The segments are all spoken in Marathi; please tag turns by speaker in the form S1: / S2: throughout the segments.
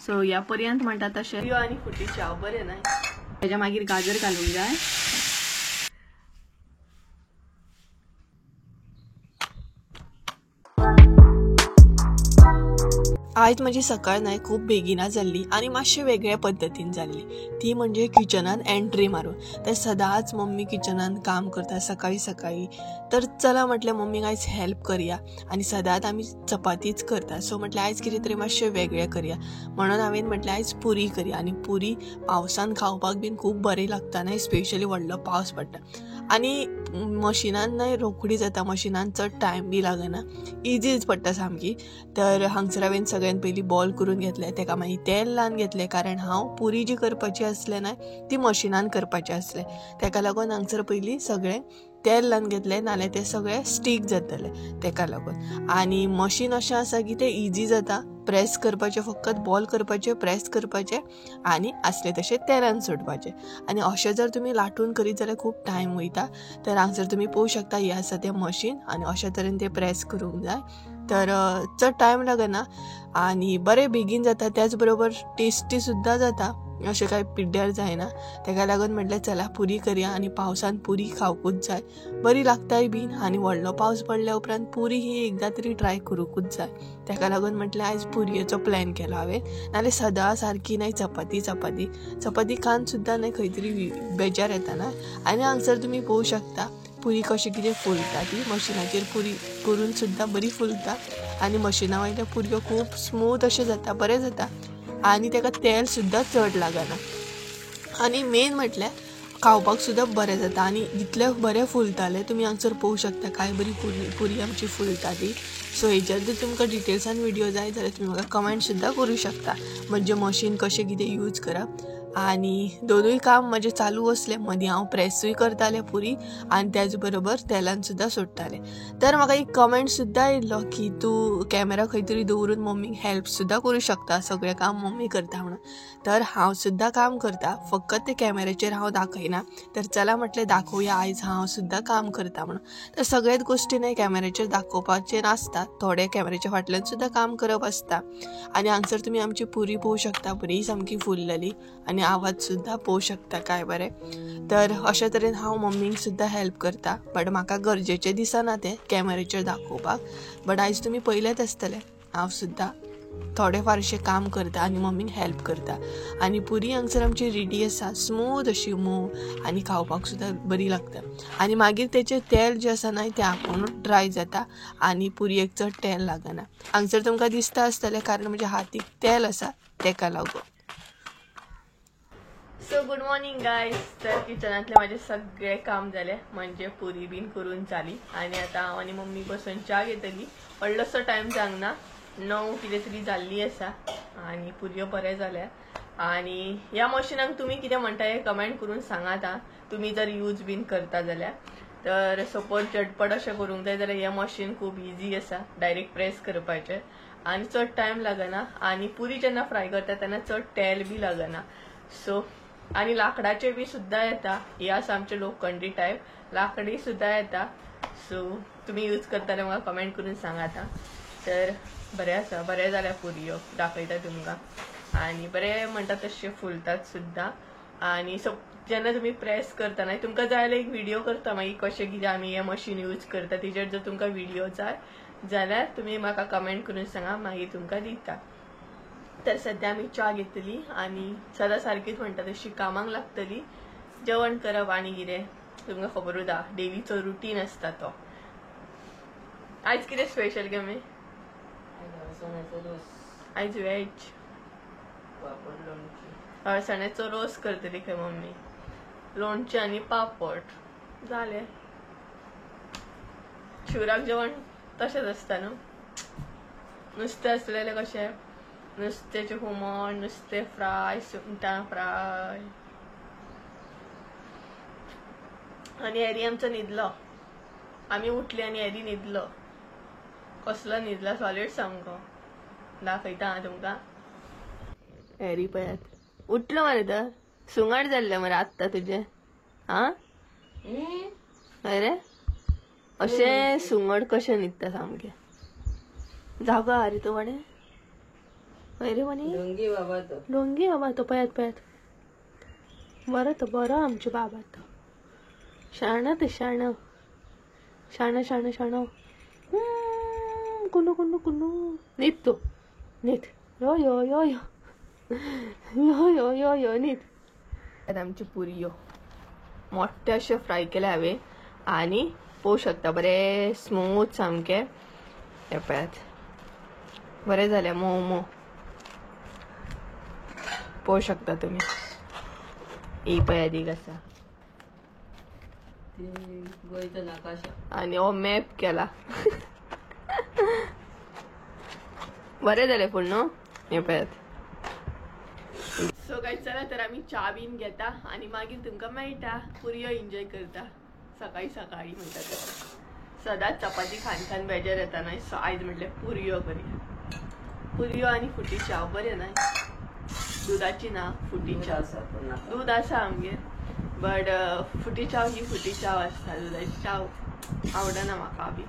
S1: सो या पर्यंत म्हणटा तशें आनी फुटी चाव बरें ना. तेज्या मागीर गाजर घालूंक जाय. आयज माझी सकाळ नाही खूप बेगिना जाल्ली आणि मातशे वेगळ्या पद्धतीन जाल्ली. ती म्हणजे किचनान एंट्री मारून. तर सदांच मम्मी किचनान काम करता सकाळी सकाळी. तर चला म्हटल्यार मम्मीक आयज हेल्प करया. आणि सदांच आमी चपातीच करता. सो म्हटल्यार आयज कितें तरी मातशें वेगळें करया. म्हणून हांवें म्हटल्यार आयज पुरी करया. आणि पुरी पावसान खावपाक बीन खूब बरी लागता न्हय, स्पेशली व्हडलो पावस पडटा. आणि मशिनान न्हय रोखडी जाता, मशिनान चड टायम बी लागना, इजीच पडटा सामकी. तर हांगसर हांवें सगळ्यान पयलीं बॉल करून घेतले, तेका मागीर तेल लावन घेतलें, कारण हांव पुरी जी करपाची आसलें न्हय ती मशिनान करपाचें आसलें. तेका लागून हांगसर पयलीं सगळें तेल लावन घेतलें, नाल्यार तें सगळें स्टीक जातलें तेका लागून. आनी मशीन अशें आसा की तें इजी जाता, प्रेस करपाचें, फकत बॉल करपाचें, प्रेस करपाचें आनी आसलें तशें तेलान सोडपाचें. आनी अशें जर तुमी लाटून करीत जाल्यार खूब टायम वयता. तर हांगसर तुमी पळोवंक शकता हें आसा तें मशीन आनी अशे तरेन तें प्रेस करूंक जाय. तर चड टायम लागना आनी बरें बेगीन जाता. त्याच बरोबर टेस्टी सुद्दां जाता, अशें कांय पिड्ड्यार जायना. तेका लागून म्हटलें चला पुरी करया. आनी पावसान पुरी खावकूच जाय, बरी लागताय बीन. आनी व्हडलो पावस पडल्या उपरांत पुरी ही एकदां तरी ट्राय करूंकूच जाय. तेका लागून म्हटलें आयज पुरयेचो प्लॅन केलो हांवें. नाल्यार सदां सारकी न्हय चपाती चपाती चपाती खावन सुद्दां न्हय खंय तरी बेजार येता ना. आनी हांगसर तुमी पळोवंक शकता पुरी कशी कितें फुलता. ती मशिनाचेर पुरी करून सुद्दां बरी फुलता. आनी मशिना वयल्या पुरयो खूब स्मूथ अशें जाता, बरें जाता. आनी तेका तेल सुद्दां चड लागना. आनी मेन म्हटल्यार खावपाक सुद्दां बरें जाता. आनी इतलें बरें फुलतालें तुमी हांगसर पळोवंक शकता, काय बरी पुरी आमची फुलता ती. सो हेचेर जर तुमकां डिटेल्सान व्हिडिओ जाय जाल्यार तुमी म्हाका कमेंट सुद्दां करूं शकता, म्हणजे मशीन कशें कितें यूज करप. आनी दोनूय काम म्हजें चालू आसलें. मदीं हांव प्रेसूय करतालें पुरी आनी त्याच बरोबर तेलान सुद्दां सोडटालें. तर म्हाका एक कमेंट सुद्दां येयल्लो की तूं कॅमेरा खंय तरी दवरून मम्मीक हेल्प सुद्दां करूं शकता, सगळें काम मम्मी करता म्हणून. तर हांव सुद्दां काम करता, फकत तें कॅमेराचेर हांव दाखयना. तर चला म्हटलें दाखोवया आयज हांव सुद्दां काम करता म्हणून. तर सगळ्याच गोश्टी न्हय कॅमेराचेर दाखोवपाचें नासता, थोडे कॅमेराच्या फाटल्यान सुद्दां काम करप आसता. आनी हांगसर तुमी आमची पुरी पळोवंक शकता, बरी सामकी फुललेली. आनी आवाज सुद्दां पळोवंक शकता काय बरें. तर अशे तरेन हांव मम्मीक सुद्दां हेल्प करता. बट म्हाका गरजेचें दिसना तें कॅमेराचेर दाखोवपाक. बट आयज तुमी पयलेंच आसतलें हांव सुद्दां थोडे फारशें काम करता आनी मम्मीक हेल्प करता. आनी पुरी हांगसर आमची रेडी आसा, स्मूथ अशी मोव आनी खावपाक सुद्दां बरी लागता. आनी मागीर तेचें तेल जें आसा न्हय तें आपुणूच ड्राय जाता आनी पुरयेक चड तेल लागना. हांगसर तुमकां दिसता आसतलें कारण म्हज्या हातीक तेल आसा तेका लागून. So good morning guys. तर किचनातले माझे सगळे काम झाले, म्हणजे पुरी बीन करून जाली. आणि आता हांव आनी मम्मी बसून च्या घेतली. व्हडलोसो टायम जावंक ना, 9 कितें तरी जाल्ली आसा आनी पुरयो बरें जाल्या. आनी ह्या मशिनाक तुमी कितें म्हणटा हें कमेंट करून सांगात आं, तुमी जर यूज बीन करता जाल्यार. तर सपोज झटपट अशें करूंक जाय जाल्यार हें मशीन खूब इजी आसा, डायरेक्ट प्रेस करपाचें आनी चड टायम लागना. आनी पुरी जेन्ना फ्राय करता तेन्ना चड तेल बी लागना. सो आनी लाकडाचे बी सुद्दां येता, हे आसा आमचे लोखंडी टायप, लाकडी सुद्दां येता. सो तुमी यूज करता जाल्यार म्हाका कमेंट करून सांगात आं. तर बरें आसा, बरें जाल्या पुरयो, दाखयता तुमकां. आनी बरें म्हणटा तशें फुलतात सुद्दां. आनी जेन्ना तुमी प्रेस करता न्हय, तुमकां जाय जाल्यार एक व्हिडिओ करता मागीर कशें कितें आमी हें मशीन यूज करता. तेजेर जर तुमकां व्हिडिओ जाय जाल्यार तुमी म्हाका कमेंट करून सांगा, मागीर तुमकां दिता. तर सध्या आमी च्या घेतली आनी सदां सारकीच म्हणटा तशी कामाक लागतली, जेवण करप आनी कितें तुमकां खबरूच आहा, डेलीचो रुटीन आसता तो. आयज कितें स्पेशल गे मे? आयज वेज, अळसाण्याचो रोस करतली खंय मम्मी, लोणचें आनी पापड जालें. शिवराक जेवण तशेंच आसता न्हू, नुस्तें आसलें जाल्यार कशें, नुस्त्याचें हुमण, नुस्तें फ्राय, सुंगटां फ्राय. आनी एरी आमचो न्हिदलो, आमी उठली आनी एरी न्हिदलो. कसलो न्हिदला, सॉलिड सामको. दाखयता हां तुमकां. एरी पळयात, उठलो मरे तर, सुंगट जाल्लें मरे आत्तां तुजें. आं अरे अशें सुंगट कशें न्हिदता सामकें. जागो हा रे तूं वाडे. अरे म्हणे
S2: लोंगी बाबा तो पयात बरं तर बरं आमचे बाबा तर शाणं ते शाणं कुणू कुणू कुणू नीट तो नीट यो यो यो यो यो यो यो यो नीट.
S1: आमची पुरियो मोठे असे फ्राय केले हवे आणि पोवू शकता बरे स्मूथ सामके हे पळयात बरे झाले मोव मोव पोवू शकता तुम्ही. ही पळयात ही कसा आणि हो मॅप केला बरे झाले पूर्ण हे पळयात. सो गाइस चला तर आम्ही चा बीन घेता आणि मागीर तुमकां मेळटा पुरियो एन्जॉय करता सकाळी सकाळी म्हणटा सदांच चपाती खान खान बेजार येता न्हय. सो आयज म्हटलें पुरियो करूया. पुरियो आणि फुटी चाव बरें न्हय दुधाची ना फुटी चाव दूध आसा आमगेर बट फुटी चाव ही फुटी चाव आसता दुधाची चाव आवडना म्हाका बी.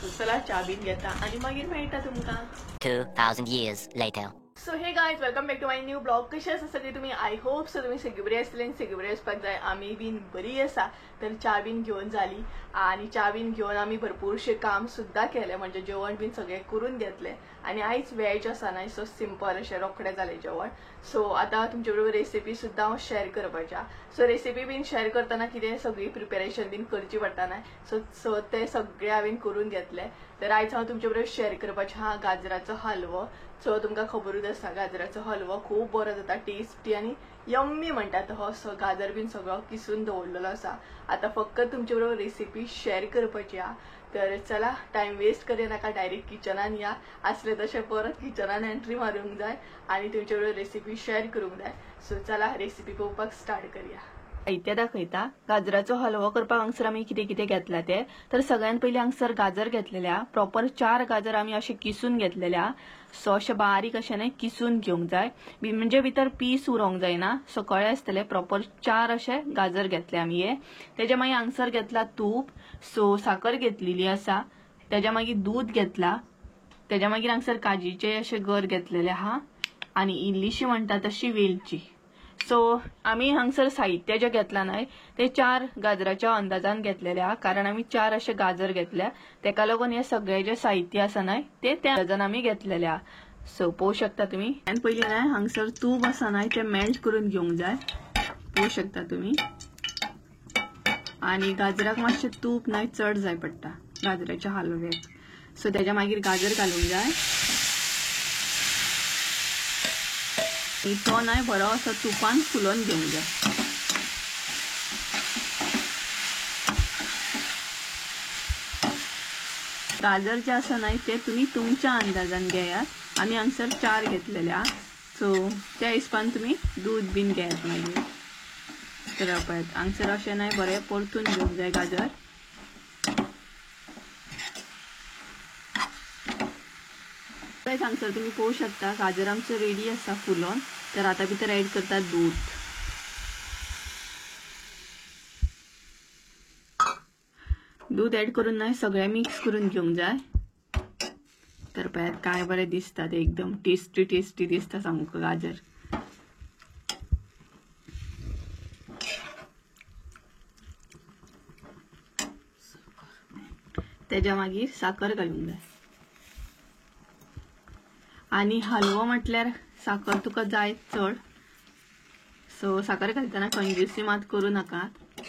S1: सो चला चा बीन घेता आणि मागीर मेळटा तुमकां
S3: 2000 years later.
S1: So hey guys welcome back to my new blog. कशे आसा सगळी तुम्ही. आय होप सो तुम्ही सगळी बरी आसतली आनी सगळी बरी आसपाक जाय. आमी बीन बरी आसा. तर चा बीन घेवन जाली आणि चा बीन घेवन आमी भरपूरशे काम सुद्धा केले म्हणजे जेवण बीन सगळे करून घेतले आणि आयज वेज आसा न्हय सो सिंपल अशें रोखडें जालें जेवण. सो आतां तुमचे बरोबर रेसिपी सुद्धा हांव शेअर करपाच्या. सो रेसिपी बीन शेअर करतना कितें सगळी प्रिपेरेशन बीन करची पडटा न्हय सो ते सगळे हांवें करून घेतले. तर आयज हांव तुमचे बरोबर शेअर करपाचें हा गाजराचो हलवो. सो तुमकां खबरूच आसा गाजराचो हलवो खूब बरो जाता टेस्टी आनी यम्मी म्हणटात हो. सो गाजर बीन सगळो किसून दवरलेलो आसा. आता फक्त तुमचे बरोबर रेसिपी शेअर करपाची हा. तर चला टाइम वेस्ट करिनाका डायरेक्ट किचनान या. आसले तशें परत किचनान एंट्री मारूंक जाय आणि तुमचे बरोबर रेसिपी शेअर करूंक जाय. सो चला रेसिपी पळोवपाक स्टार्ट करूया. साहित्य दाखयता. गाजराचो हलवो करपाक हांगसर आमी कितें कितें घेतला ते. तर सगळ्यात पयलीं हांगसर गाजर घेतलेल्या प्रॉपर 4 गाजर आमी अशें किसून घेतलेल्या. सो अशें बारीक अशें न्हय किसून घेवंक जाय म्हणजे भितर पीस उरोंक जायना. सो कळ्ळें आसतलें प्रॉपर 4 अशे गाजर घेतले आमी हे. तेजे मागीर हांगसर घेतला तूप. सो साखर घेतलेली आसा. तेज्या मागीर दूध घेतला. तेज्या मागीर हांगसर काजीचे अशे गर घेतलेले आहा आणि इल्लीशी म्हणटा तशी वेलची. सो आमी हांगसर साहित्य जे घेतला न्हय ते 4 गाजराच्या अंदाजान घेतलेले आहा कारण आमी 4 अशे गाजर घेतल्या तेका लागून हे सगळे जे साहित्य आसा न्हय ते त्या अंदाजान आमी घेतलेले आहा. सो पळोवू शकता तुमी. आनी पयलीं न्हय हांगसर तूप आसा न्हय ते मेल्ट करून घेवंक जाय. पळोवू शकता तुमी. आणि गाजराक मातशें तूप न्हय चड जाय पडटा गाजराच्या हलव्याक. सो तेज्या मागीर गाजर घालूंक जाय. तो न्हय बरो असो तुपान फुलोवन घेवंक जाय. गाजर जे आसा न्हय ते तुमी तुमच्या अंदाजान घेयात. आमी हांगसर 4 घेतलेले आहा. सो त्या हिसपान तुमी दूध बीन घेयात मागीर. तर पळयात हांगसर अशें न्हय बरें परतून घेवंक जाय गाजर. हांगसर तुम्ही पळोवू शकता गाजर आमचो रेडी आसा फुलोन. तर आता भितर ऍड करतात दूध. दूध ऍड करून न्हय सगळें मिक्स करून घेवंक जाय. तर पळयात काय बरें दिसता ते एकदम टेस्टी टेस्टी दिसता सामको गाजर. तेज्या मागीर साखर घालूंक जाय. आणि हलवो म्हटल्यार साखर तुका जाय चड. सो साखर घालतना कंजूसी मात करूं नाका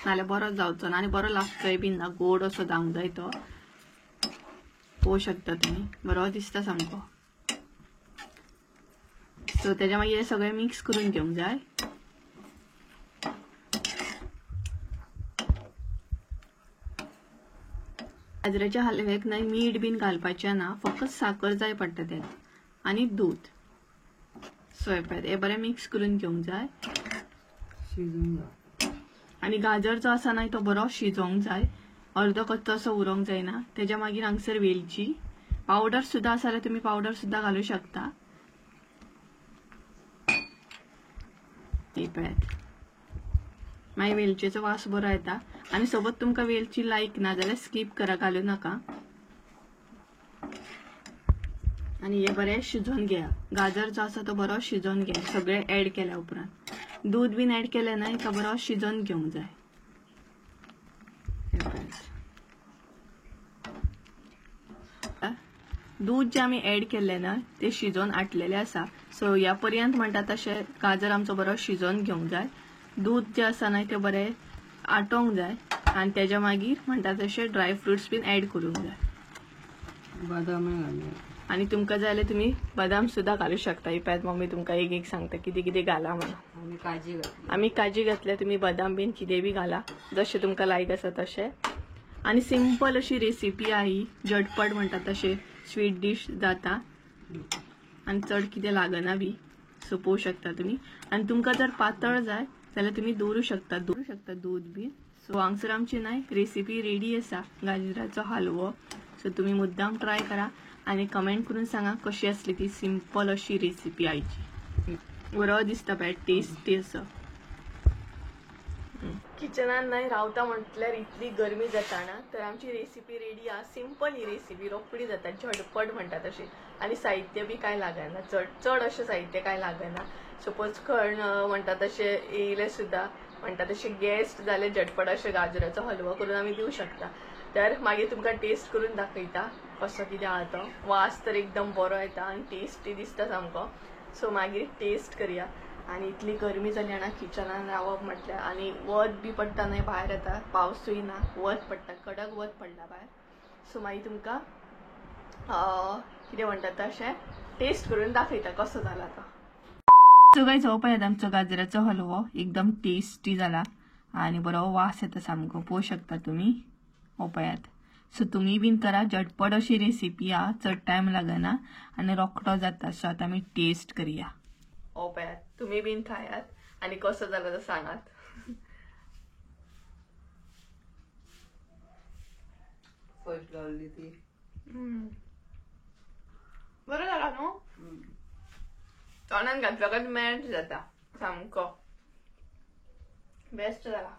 S1: नाल्यार बरो जावचो ना आनी बरो लागतोय बीन ना. गोड असो जावंक जाय तो. पळोवू शकता तुमी बरो दिसता सामको. सो तेज्या मागीर हे सगळें मिक्स करून घेवंक जाय. गाजराच्या हलव्याक न्हय मीठ बीन घालपाचें ना फक्त साखर जाय पडटा त्यात आणि दूध. सो हे बरें मिक्स करून घेवंक जाय. आणि गाजर जो आसा न्हय तो बरो शिजोवंक जाय. अर्दो कच्चो असो उरोंक जायना. तेज्या मागीर हांगसर वेलची पावडर सुद्धा आसा जाल्यार तुमी पावडर सुद्धा घालूं शकता. पळयात मागीर वेलचेचो वास बरो येता. आणि सोबत तुमकां वेलची लायक ना जाल्यार स्कीप करा घालूं नाका. आणि हे बरें शिजोवन घेया. गाजर जो आसा तो बरो शिजोवन घे सगळे ऍड केल्या उपरांत. दूध बीन ऍड केलें ना तो बरो शिजोवन घेवंक जाय. दूध जे आमी ऍड केल्ले ना ते शिजोवन आटलेले आसा. सो ह्या पर्यंत म्हणटा तशें गाजर आमचो बरो शिजोवन घेवंक जाय. दूध जे आसा ना ते बरें आटोवंक जाय आणि त्याच्या मागीर म्हणटा तशें ड्राय फ्रुट्स बीन ऍड करूंक जाय.
S4: बदाम घालूया.
S1: आणि तुमकां जाय जाल्यार तुमी बदाम सुद्धा घालूं शकता. ही पळय मम्मी तुमकां एक एक सांगता कितें कितें घाला म्हणून.
S4: आम्ही काजी घातली.
S1: आमी काजी घातल्या, तुमी बदाम बीन कितें बी घाला जशें तुमकां लायक आसा तशें. आणि सिंपल अशी रेसिपी आहे ही, झटपट म्हणटा तशें स्वीट डिश जाता आणि चड कितें लागना बी. सो पळोवं शकता तुमी. आणि तुमकां जर पातळ जाय जाल्यार तुमी दवरूं शकता दूध बी. सो हांगसर आमची नाही रेसिपी रेडी आसा गाजराचो हलवो. सो तुमी मुद्दाम ट्राय करा आणि कमेंट करून सांगा कशी असली ती सिंपल अशी रेसिपी आयची. बरो दिसता पळय टेस्टी असो. किचनान नाही रावता म्हटल्यार इतली गरमी जाता ना, तर आमची रेसिपी रेडी आहा. सिंपल ही रेसिपी रोखडी जाता, झटपट म्हणटा तशी. आणि साहित्य बी काय लागना, चड अशें साहित्य काय लागना. सपोज खण म्हणटा तशें येयले सुद्धा म्हणटा तशें गेस्ट जाले झटपट अशें गाजराचो हलवो करून आमी दिवं शकता. तर मागीर तुमकां टेस्ट करून दाखयता कसो कितें आहा तो. वास तर एकदम बरो येता आनी टेस्टी दिसता सामको. सो मागीर टेस्ट करया. आणि इतली गरमी जाली ना किचनान रावप म्हटल्यार. आणि वत बी पडटा न्हय भायर येता, पावसूय ना, वत पडटा, कडक वत पडला भायर. सो मागीर तुमकां कितें म्हणटा तशें टेस्ट करून दाखयता कसो जाला तो. सो गायज हो पळयात आमचो गाजराचो हलवो एकदम टेस्टी जाला आणि बरो वास येता सामको. पळोवं शकता तुमी. हो पळयात. सो तुमी बीन करा, झटपट अशी रेसिपी हा, चड टायम लागना आणि रोखडो जाता. सो आता आमी टेस्ट करया. हो पळयात, तुमी बीन खायात आणि कसो जाला तो सांगात.
S4: फर्स्ट लावली ती.
S1: बरो जाला न्हू. तोंडान घातलो काय मेल्ट जाता सामको. बेस्ट जाला.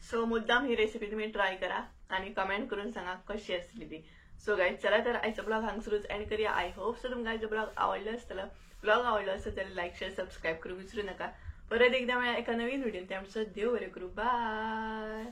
S1: सो मुद्दाम ही रेसिपी तुम्ही ट्राय करा आणि कमेंट करून सांगा कशी असली ती. सो गाईज चला तर आयचो ब्लॉग हांगसरूच एंड करूया. आय होप सो तुमकां आयचो ब्लॉग आवडलो आसतलो. ब्लॉग आवडलो आसत जाल्यार लाईक शेअर सबस्क्राईब करूंक विसरू नका. परत एकदा मेळया एका नवीन व्हिडिओन. त्यामुळे देव बरें करूं. बाय.